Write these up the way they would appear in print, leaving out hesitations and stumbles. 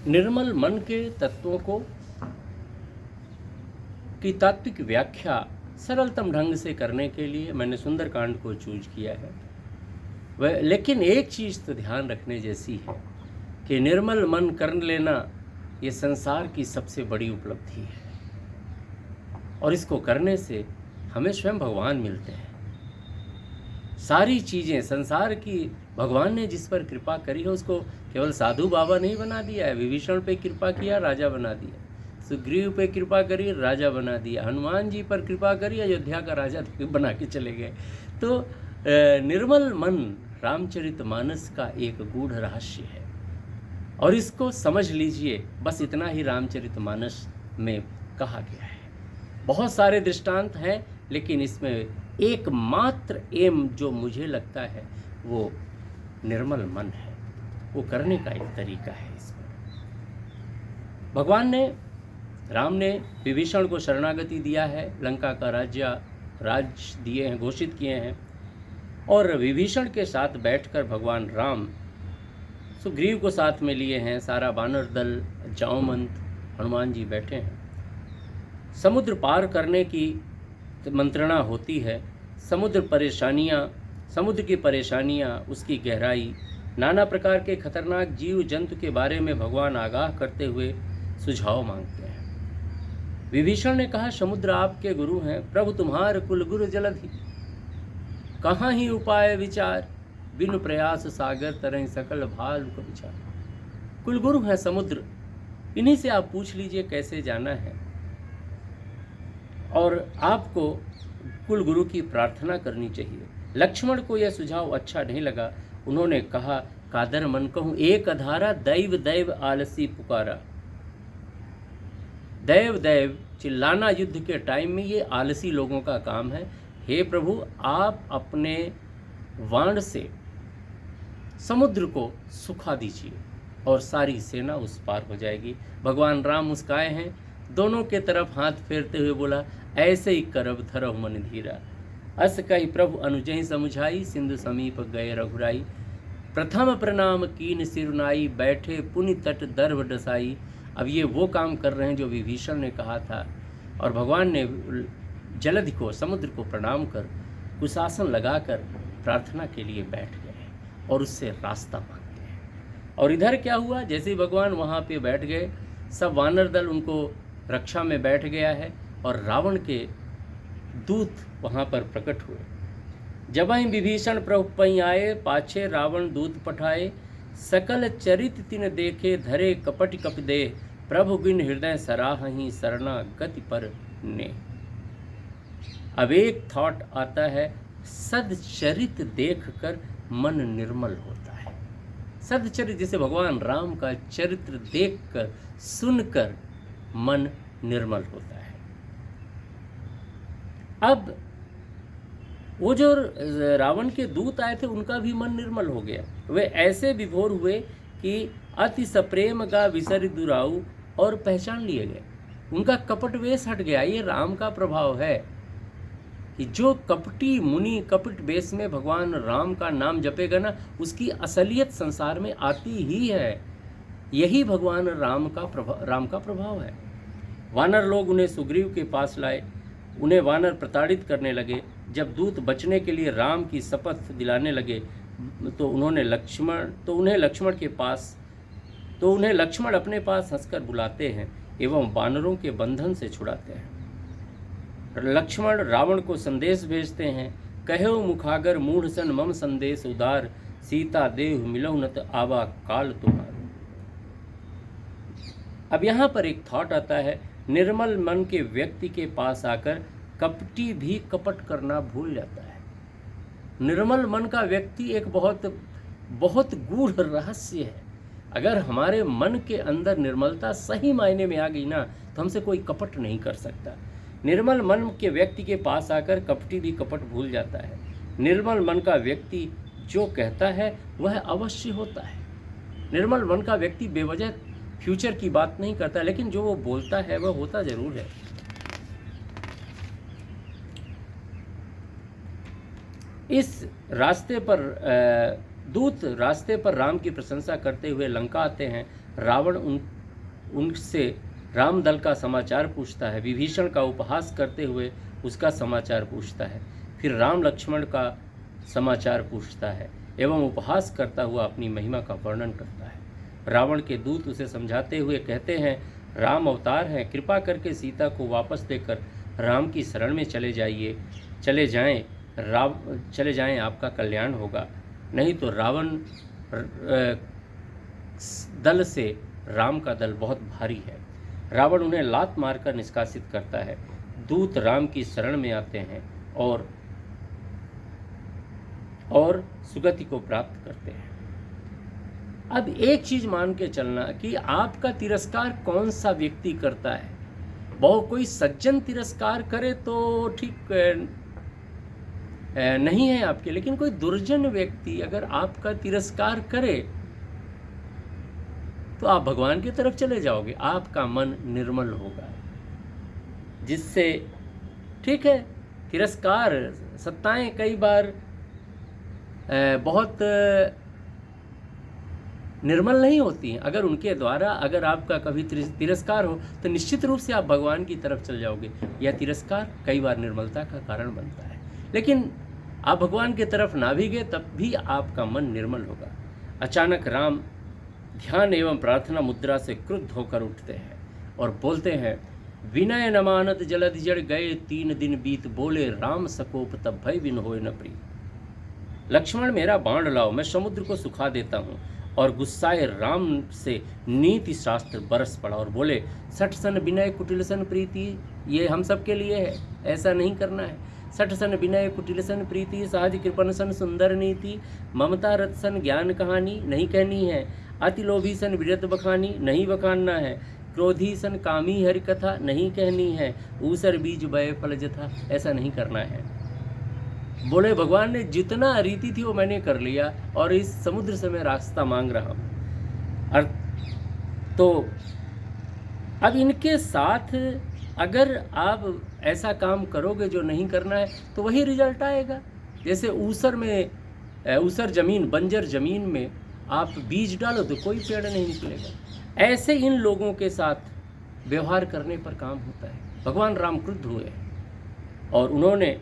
निर्मल मन के तत्वों को की तात्विक व्याख्या सरलतम ढंग से करने के लिए मैंने सुंदरकांड को चूज किया है। वह लेकिन एक चीज़ तो ध्यान रखने जैसी है कि निर्मल मन कर लेना ये संसार की सबसे बड़ी उपलब्धि है, और इसको करने से हमें स्वयं भगवान मिलते हैं। सारी चीज़ें संसार की भगवान ने जिस पर कृपा करी है उसको केवल साधु बाबा नहीं बना दिया है। विभीषण पे कृपा किया, राजा बना दिया। सुग्रीव पे कृपा करी, राजा बना दिया। हनुमान जी पर कृपा करी, अयोध्या का राजा बना के चले गए। तो निर्मल मन रामचरितमानस का एक गूढ़ रहस्य है, और इसको समझ लीजिए। बस इतना ही रामचरितमानस में कहा गया है। बहुत सारे दृष्टांत हैं, लेकिन इसमें एकमात्र एम जो मुझे लगता है वो निर्मल मन है। वो करने का एक तरीका है इसमें। भगवान ने, राम ने विभीषण को शरणागति दिया है, लंका का राज दिए हैं, घोषित किए हैं, और विभीषण के साथ बैठकर भगवान राम सुग्रीव को साथ में लिए हैं। सारा वानर दल, जामवंत, हनुमान जी बैठे हैं। समुद्र पार करने की मंत्रणा होती है। समुद्र की परेशानियाँ, उसकी गहराई, नाना प्रकार के खतरनाक जीव जंतु के बारे में भगवान आगाह करते हुए सुझाव मांगते हैं। विभीषण ने कहा, समुद्र आपके गुरु हैं, प्रभु तुम्हार कुल गुरु जलधि, कहाँ ही उपाय विचार, बिनु प्रयास सागर तरह सकल भाल को विचार। कुल गुरु है समुद्र, इन्हीं से आप पूछ लीजिए कैसे जाना है। और आपको कुल गुरु की प्रार्थना करनी चाहिए। लक्ष्मण को यह सुझाव अच्छा नहीं लगा। उन्होंने कहा, कादर मन कहूँ एक अधारा, दैव दैव आलसी पुकारा। दैव दैव चिल्लाना युद्ध के टाइम में ये आलसी लोगों का काम है। हे प्रभु, आप अपने वाण से समुद्र को सुखा दीजिए और सारी सेना उस पार हो जाएगी। भगवान राम मुस्काए हैं, दोनों के तरफ हाथ फेरते हुए बोला, ऐसे ही करब धरहु मन धीरा। अस कहि प्रभु अनुजहि समुझाई, सिंधु समीप गए रघुराई। प्रथम प्रणाम कीन सिरुनाई, बैठे पुनि तट दर्भ डसाई। अब ये वो काम कर रहे हैं जो विभीषण ने कहा था, और भगवान ने जलधि को, समुद्र को प्रणाम कर, कुशासन लगाकर प्रार्थना के लिए बैठ गए और उससे रास्ता मांगते हैं। और इधर क्या हुआ, जैसे ही भगवान वहाँ पे बैठ गए, सब वानर दल उनको रक्षा में बैठ गया है, और रावण के दूत वहाँ पर प्रकट हुए। जब ही विभीषण प्रभु पई आए, पाछे रावण दूत पठाए। सकल चरित तिन देखे, धरे कपट कप दे। प्रभु बिन हृदय सराहहि, सरना गति पर ने। अब एक थॉट आता है, सदचरित देखकर मन निर्मल होता है। सदचरित, जैसे भगवान राम का चरित्र देखकर, सुनकर मन निर्मल होता है। अब वो जो रावण के दूत आए थे उनका भी मन निर्मल हो गया। वे ऐसे विभोर हुए कि अति सप्रेम गा विसरि दुराऊ, और पहचान लिए गए। उनका कपट वेश हट गया। ये राम का प्रभाव है कि जो कपटी मुनि कपट वेश में भगवान राम का नाम जपेगा ना, उसकी असलियत संसार में आती ही है। यही भगवान राम का प्रभाव है। वानर लोग उन्हें सुग्रीव के पास लाए, उन्हें वानर प्रताड़ित करने लगे। जब दूत बचने के लिए राम की शपथ दिलाने लगे तो उन्हें लक्ष्मण अपने पास हंसकर बुलाते हैं एवं वानरों के बंधन से छुड़ाते हैं। लक्ष्मण रावण को संदेश भेजते हैं, कहो मुखागर मूढ़ सन मम संदेश उदार, सीता देव मिलौ नत आवा काल तुम्हार। अब यहाँ पर एक थॉट आता है, निर्मल मन के व्यक्ति के पास आकर कपटी भी कपट करना भूल जाता है। निर्मल मन का व्यक्ति एक बहुत बहुत गूढ़ रहस्य है। अगर हमारे मन के अंदर निर्मलता सही मायने में आ गई ना, तो हमसे कोई कपट नहीं कर सकता। निर्मल मन के व्यक्ति के पास आकर कपटी भी कपट भूल जाता है। निर्मल मन का व्यक्ति जो कहता है वह अवश्य होता है। निर्मल मन का व्यक्ति बेवजह फ्यूचर की बात नहीं करता, लेकिन जो वो बोलता है वह होता जरूर है। इस रास्ते पर दूत रास्ते पर राम की प्रशंसा करते हुए लंका आते हैं। रावण उनसे राम दल का समाचार पूछता है। विभीषण का उपहास करते हुए उसका समाचार पूछता है। फिर राम लक्ष्मण का समाचार पूछता है एवं उपहास करता हुआ अपनी महिमा का वर्णन करता है। रावण के दूत उसे समझाते हुए कहते हैं, राम अवतार हैं, कृपा करके सीता को वापस देकर राम की शरण में चले जाएं, आपका कल्याण होगा। नहीं तो रावण दल से राम का दल बहुत भारी है। रावण उन्हें लात मारकर निष्कासित करता है। दूत राम की शरण में आते हैं और सुगति को प्राप्त करते हैं। अब एक चीज मान के चलना कि आपका तिरस्कार कौन सा व्यक्ति करता है। बहुत कोई सज्जन तिरस्कार करे तो ठीक नहीं है आपके, लेकिन कोई दुर्जन व्यक्ति अगर आपका तिरस्कार करे तो आप भगवान की तरफ चले जाओगे, आपका मन निर्मल होगा। जिससे ठीक है, तिरस्कार सत्ताएं कई बार बहुत निर्मल नहीं होती हैं। अगर उनके द्वारा अगर आपका कभी तिरस्कार हो तो निश्चित रूप से आप भगवान की तरफ चल जाओगे। यह तिरस्कार कई बार निर्मलता का कारण बनता है। लेकिन आप भगवान की तरफ ना भी गए तब भी आपका मन निर्मल होगा। अचानक राम ध्यान एवं प्रार्थना मुद्रा से क्रुद्ध होकर उठते हैं और बोलते हैं, विनय न मानत जलधि जड़ गए 3 दिन बीत, बोले राम सकोप तब भय बिन होए न प्रिय। लक्ष्मण मेरा बाण लाओ, मैं समुद्र को सुखा देता हूँ। और गुस्साए राम से नीति शास्त्र बरस पड़ा और बोले, सठ सन विनय कुटिल सन प्रीति, ये हम सब के लिए है, ऐसा नहीं करना है। सठ सन विनय कुटिल सन प्रीति, सहज कृपण सन सुंदर नीति, ममता रथ सन ज्ञान कहानी नहीं कहनी है। अति लोभी सन विरत बखानी नहीं बखानना है। क्रोधी सन कामी हरि कथा नहीं कहनी है। ऊसर बीज बय फल जथा, ऐसा नहीं करना है। बोले भगवान ने जितना रीति थी वो मैंने कर लिया और इस समुद्र से मैं रास्ता मांग रहा हूँ। तो अब इनके साथ अगर आप ऐसा काम करोगे जो नहीं करना है तो वही रिजल्ट आएगा। जैसे ऊसर जमीन, बंजर जमीन में आप बीज डालो तो कोई पेड़ नहीं निकलेगा। ऐसे इन लोगों के साथ व्यवहार करने पर काम होता है। भगवान राम क्रुद्ध हुए और उन्होंने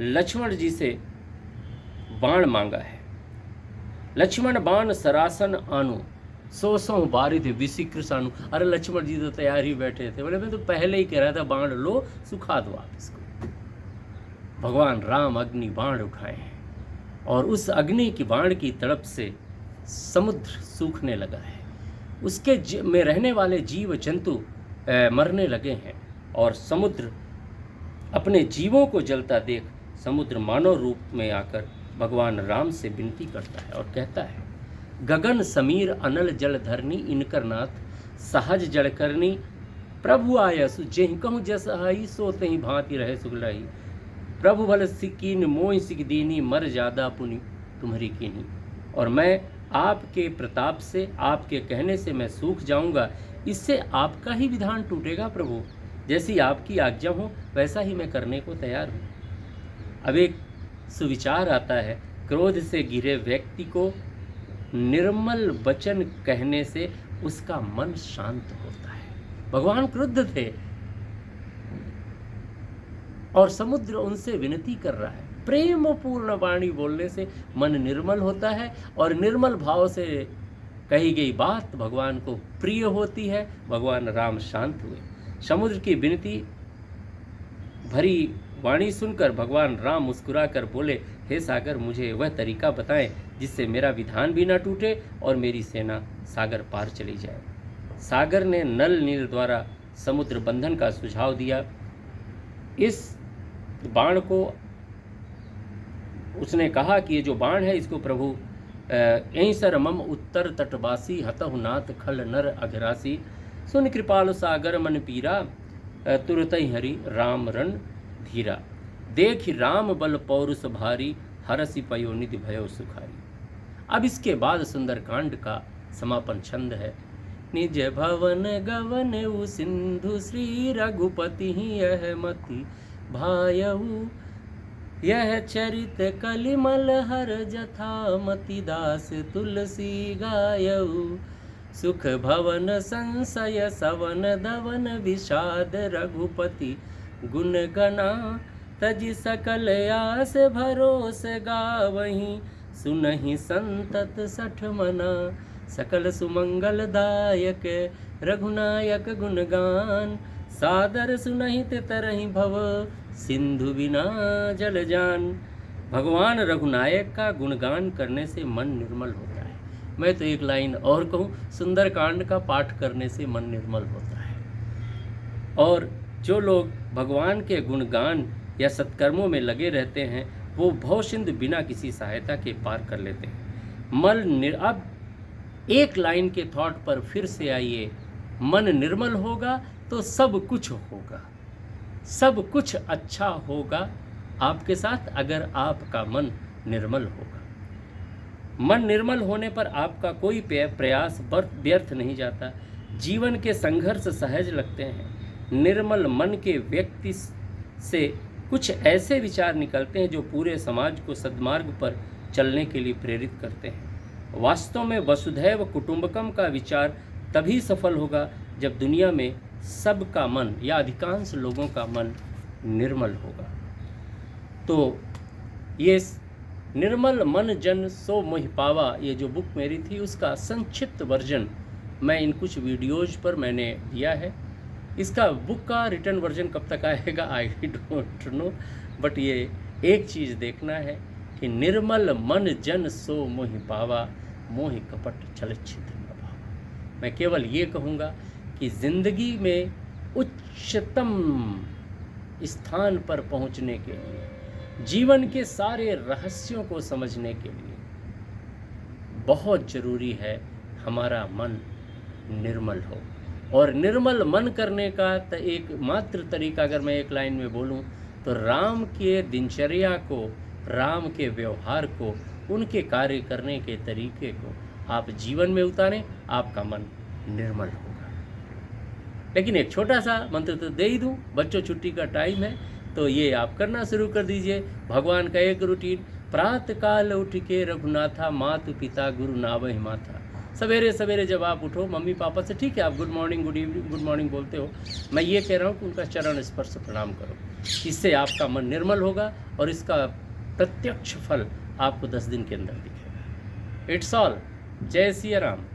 लक्ष्मण जी से बाण मांगा है। लक्ष्मण बाण सरासन आनु, 100 बारिध विशिक्र सानु। अरे लक्ष्मण जी तो तैयार ही बैठे थे, बोले मैं तो पहले ही कह रहा था बाण लो, सुखा दो आप इसको। भगवान राम अग्नि बाण उठाए हैं और उस अग्नि की बाण की तड़प से समुद्र सूखने लगा है। उसके में रहने वाले जीव जंतु मरने लगे हैं और समुद्र अपने जीवों को जलता देख समुद्र मानव रूप में आकर भगवान राम से विनती करता है और कहता है, गगन समीर अनल जल धरनी, इनकर नाथ सहज जड़ करनी। प्रभु आयसु जेहि कहूँ जस आई, सो तहि भांति रहे सुगलाई। प्रभु भल सिकीन मोहि सिक दीनी, मर जादा पुनि तुम्हारी कीनी। और मैं आपके प्रताप से, आपके कहने से मैं सूख जाऊंगा, इससे आपका ही विधान टूटेगा प्रभु। जैसी आपकी आज्ञा हो वैसा ही मैं करने को तैयार हूँ। अब एक सुविचार आता है, क्रोध से घिरे व्यक्ति को निर्मल वचन कहने से उसका मन शांत होता है। भगवान क्रुद्ध थे और समुद्र उनसे विनती कर रहा है। प्रेम पूर्ण वाणी बोलने से मन निर्मल होता है और निर्मल भाव से कही गई बात भगवान को प्रिय होती है। भगवान राम शांत हुए। समुद्र की विनती भरी वाणी सुनकर भगवान राम मुस्कुराकर बोले, हे सागर, मुझे वह तरीका बताएं जिससे मेरा विधान भी ना टूटे और मेरी सेना सागर पार चली जाए। सागर ने नल नील द्वारा समुद्र बंधन का सुझाव दिया। इस बाण को उसने कहा कि ये जो बाण है इसको प्रभु यहीं सर मम उत्तर तटवासी, हतहु नाथ खल नर अघरासी। सुन कृपाल सागर मन पीरा, तुरत हरि राम रण धीरा। देख राम बल पौरुष भारी, हरसि पयो निधि भयो सुखारी। अब इसके बाद सुंदरकांड का समापन छंद है। निज भवन गवन उ सिंधु, श्री रघुपति यह मति भायऊ। यह चरित कलिमल हर जथा, मति दास तुलसी गायऊ। सुख भवन संशय सवन दवन विषाद रघुपति गुण गना तजि सकल आस भरोस गावहीं सुनहि संतत सठ मना सकल सुमंगल दायक रघुनायक गुणगान सादर सुनहि ते तरहि भव सिंधु बिना जल जान। भगवान रघुनायक का गुणगान करने से मन निर्मल होता है। मैं तो एक लाइन और कहूँ, सुंदरकांड का पाठ करने से मन निर्मल होता है। और जो लोग भगवान के गुणगान या सत्कर्मों में लगे रहते हैं वो भवसिंधु बिना किसी सहायता के पार कर लेते हैं। अब एक लाइन के थॉट पर फिर से आइए, मन निर्मल होगा तो सब कुछ होगा, सब कुछ अच्छा होगा आपके साथ अगर आपका मन निर्मल होगा। मन निर्मल होने पर आपका कोई प्रयास व्यर्थ नहीं जाता, जीवन के संघर्ष सहज लगते हैं। निर्मल मन के व्यक्ति से कुछ ऐसे विचार निकलते हैं जो पूरे समाज को सद्मार्ग पर चलने के लिए प्रेरित करते हैं। वास्तव में वसुधैव कुटुंबकम का विचार तभी सफल होगा जब दुनिया में सबका मन या अधिकांश लोगों का मन निर्मल होगा। तो ये निर्मल मन जन सो मोहि पावा, ये जो बुक मेरी थी उसका संक्षिप्त वर्जन मैं इन कुछ वीडियोज़ पर मैंने दिया है। इसका बुक का रिटर्न वर्जन कब तक आएगा आई डोंट नो, बट ये एक चीज़ देखना है कि निर्मल मन जन सो मोहि पावा, मोहि कपट छल छिद्र न भावा। मैं केवल ये कहूँगा कि ज़िंदगी में उच्चतम स्थान पर पहुँचने के लिए, जीवन के सारे रहस्यों को समझने के लिए बहुत ज़रूरी है हमारा मन निर्मल हो। और निर्मल मन करने का एक मात्र तरीका अगर मैं एक लाइन में बोलूं तो राम के दिनचर्या को, राम के व्यवहार को, उनके कार्य करने के तरीके को आप जीवन में उतारें, आपका मन निर्मल होगा। लेकिन एक छोटा सा मंत्र तो दे ही दूँ, बच्चों छुट्टी का टाइम है तो ये आप करना शुरू कर दीजिए। भगवान का एक रूटीन, प्रातः काल उठ के रघुनाथा मातु पिता गुरु नावहि माथा। सवेरे सवेरे जब आप उठो, मम्मी पापा से ठीक है आप good morning good evening good morning बोलते हो, मैं ये कह रहा हूँ कि उनका चरण स्पर्श प्रणाम करो। इससे आपका मन निर्मल होगा और इसका प्रत्यक्ष फल आपको 10 दिन के अंदर दिखेगा। It's all. जय सिया राम।